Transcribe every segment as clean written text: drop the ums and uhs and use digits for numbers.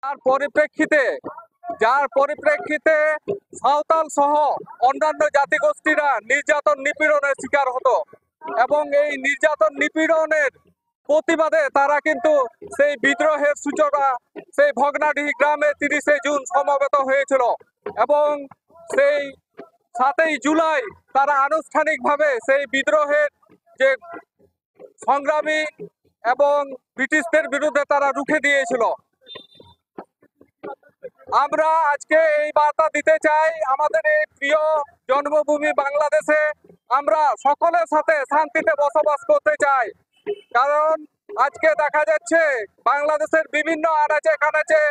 যার পরিপ্রেক্ষিতে যার পরিপ্রেক্ষিতে সাঁওতাল সহ অন্যান্য জাতিগোষ্ঠীরা নির্যাতন নিপীড়নের শিকার হতো এবং এই নির্যাতন নিপীড়নের প্রতিবাদে তারা কিন্তু সেই বিদ্রোহের সূচনা সেই ভগ্নাডিহি গ্রামে 30শে জুন সমবেত হয়েছিল এবং সেই 7ই জুলাই তারা আনুষ্ঠানিকভাবে সেই বিদ্রোহের যে সংগ্রামী এবং ব্রিটিশদের বিরুদ্ধে তারা রুখে দিয়েছিল। আমরা আজকে এই বার্তা দিতে চাই, আমাদের এই প্রিয় জন্মভূমি বাংলাদেশে আমরা সকলের সাথে শান্তিতে বসবাস করতে চাই। কারণ আজকে দেখা যাচ্ছে বাংলাদেশের বিভিন্ন আনাচে কানাচে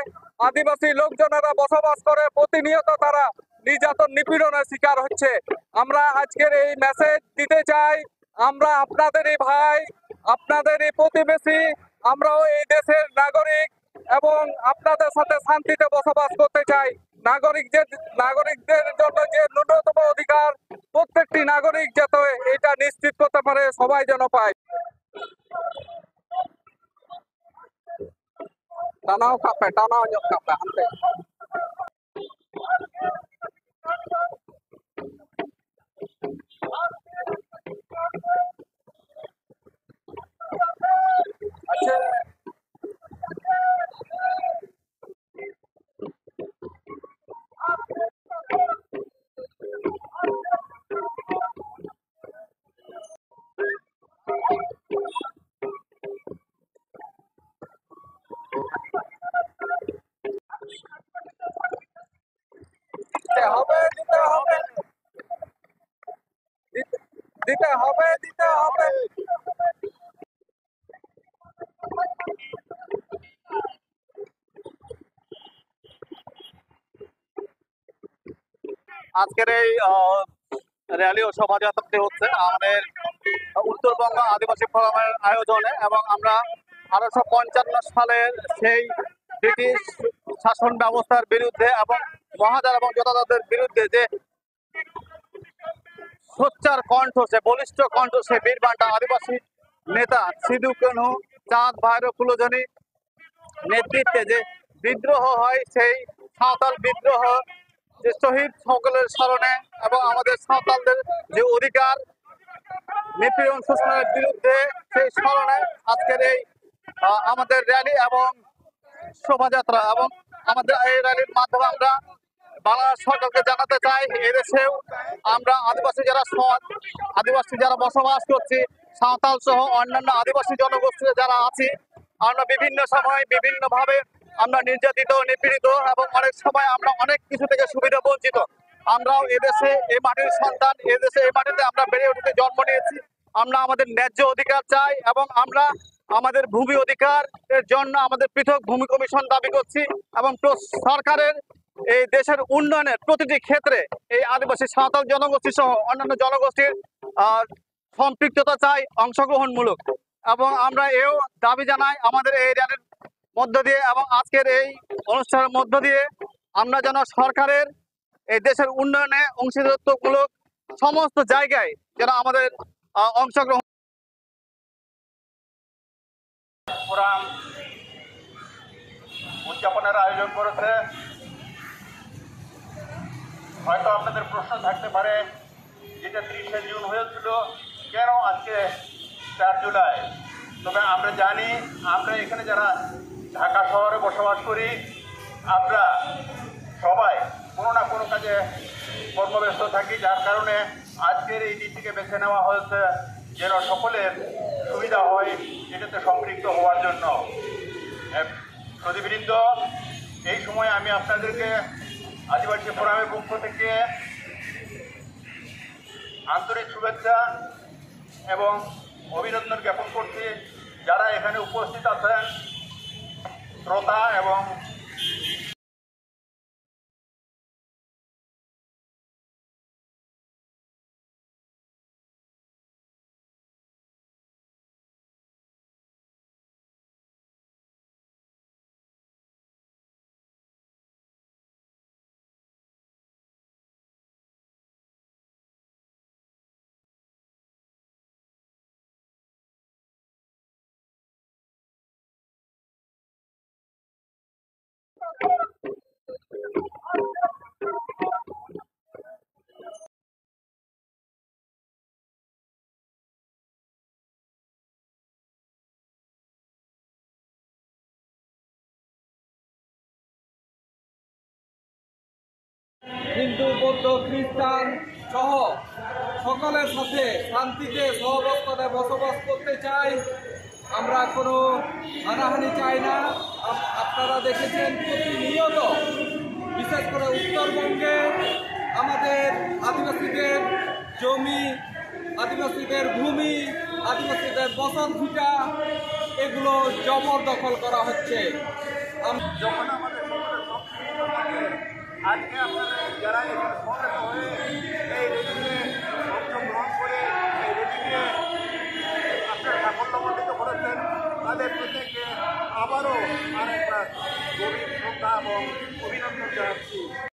আদিবাসী লোকজনেরা বসবাস করে, প্রতিনিয়ত তারা নির্যাতন নিপীড়নের শিকার হচ্ছে। আমরা আজকের এই মেসেজ দিতে চাই, আমরা আপনাদেরই ভাই, আপনাদেরই প্রতিবেশী, আমরাও এই দেশের নাগরিক এবং আপনাদের সাথে শান্তিতে বসবাস করতে চাই। নাগরিকদের জন্য যে ন্যূনতম অধিকার প্রত্যেকটি নাগরিক যাতে এটা নিশ্চিত করতে পারে, সবাই যেন পায়। টানাও কাপে টানাও কাপে হাতে আচ্ছা দিতে হবে দিতে হবে দিতে হবে দিতে হবে। আজকের এই র্যালি ও শোভাযাত্রাটি হচ্ছে আমাদের উত্তরবঙ্গ আদিবাসী ফোরামের আয়োজনে এবং আমরা 1855 সালের সেই ব্রিটিশ শাসন ব্যবস্থার বিরুদ্ধে এবং মহাজার এবং যোদ্ধাদের বিরুদ্ধে যে সোচ্চার কণ্ঠ, সে বলিষ্ঠ কণ্ঠ, সে বীরবান্টা আদিবাসী নেতা সিধু কানহু চাঁদ ভৈরব ফুলঝুরি নেতৃত্বে যে বিদ্রোহ হয়, সেই সাঁওতাল বিদ্রোহ, যে শহীদ সকলের স্মরণে এবং আমাদের সাঁওতালদের যে অধিকার নিপীড়ন শোষণের বিরুদ্ধে সেই স্মরণে আজকের এই আমাদের র্যালি এবং শোভাযাত্রা। এবং আমাদের এই র্যালির মাধ্যমে আমরা বাংলাদেশ সরকারকে জানাতে চাই, এদেশেও আমরা আদিবাসী যারা বসবাস করছি, সাঁওতাল সহ অন্যান্য আদিবাসী জনগোষ্ঠী যারা আছি, আমরা বিভিন্ন সময় বিভিন্নভাবে আমরা নির্যাতিত, নিপীড়িত এবং অনেক সময় আমরা অনেক কিছু থেকে সুবিধা বঞ্চিত। আমরাও এদেশে এই মাটির সন্তান, এদেশে এই মাটিতে আমরা বেড়ে উঠতে জন্ম নিয়েছি। আমরা আমাদের ন্যায্য অধিকার চাই এবং আমরা আমাদের ভূমি অধিকারের জন্য আমাদের পৃথক ভূমি কমিশন দাবি করছি এবং সরকারের এই দেশের উন্নয়নের প্রতিটি ক্ষেত্রে এই আদিবাসী সাঁওতাল জনগোষ্ঠী সহ অন্যান্য জনগোষ্ঠীর সম্পৃক্ততা চাই, অংশগ্রহণমূলক। এবং আমরা এও দাবি জানাই আমাদের এই র্যালির মধ্য দিয়ে এবং আজকের এই অনুষ্ঠানের মধ্য দিয়ে আমরা যেন সরকারের এই দেশের উন্নয়নে অংশীদারিত্বমূলক সমস্ত জায়গায় যেন আমাদের অংশগ্রহণ। ফোরাম উদযাপনের আয়োজন করেছে। হয়তো আপনাদের প্রশ্ন থাকতে পারে, যেটা 30শে জুন হয়েছিল, কেন আজকে 4 জুলাই? তবে আমরা জানি, আমরা এখানে যারা ঢাকা শহরে বসবাস করি, আমরা সবাই কোনো না কোনো কাজে কর্মব্যস্ত থাকি, যার কারণে আজকের এই দিনটিকে বেছে নেওয়া হয়েছে যেন সকলের সুবিধা হয় এটাতে সম্পৃক্ত হওয়ার জন্য। প্রতিবৃন্দ, এই সময় আমি আপনাদেরকে আদিবাসী ফোরামের পক্ষ থেকে আন্তরিক শুভেচ্ছা এবং অভিনন্দন জ্ঞাপন করছি। যারা এখানে উপস্থিত আছেন, শ্রোতা এবং হিন্দু বৌদ্ধ খ্রিস্টান সহ সকলের সাথে শান্তিতে সহাবস্থানে বসবাস করতে চাই। আমরা কোনো হানাহানি চাই না। আপনারা দেখেছেন প্রতিনিয়ত, বিশেষ করে উত্তরবঙ্গে আমাদের আদিবাসীদের জমি, আদিবাসীদের ভূমি, আদিবাসীদের বসত ভিটা এগুলো জবরদখল করা হচ্ছে। যখন আমাদের সকলের সংস্কৃতি থাকে, আজকে আপনারা যারা এখানে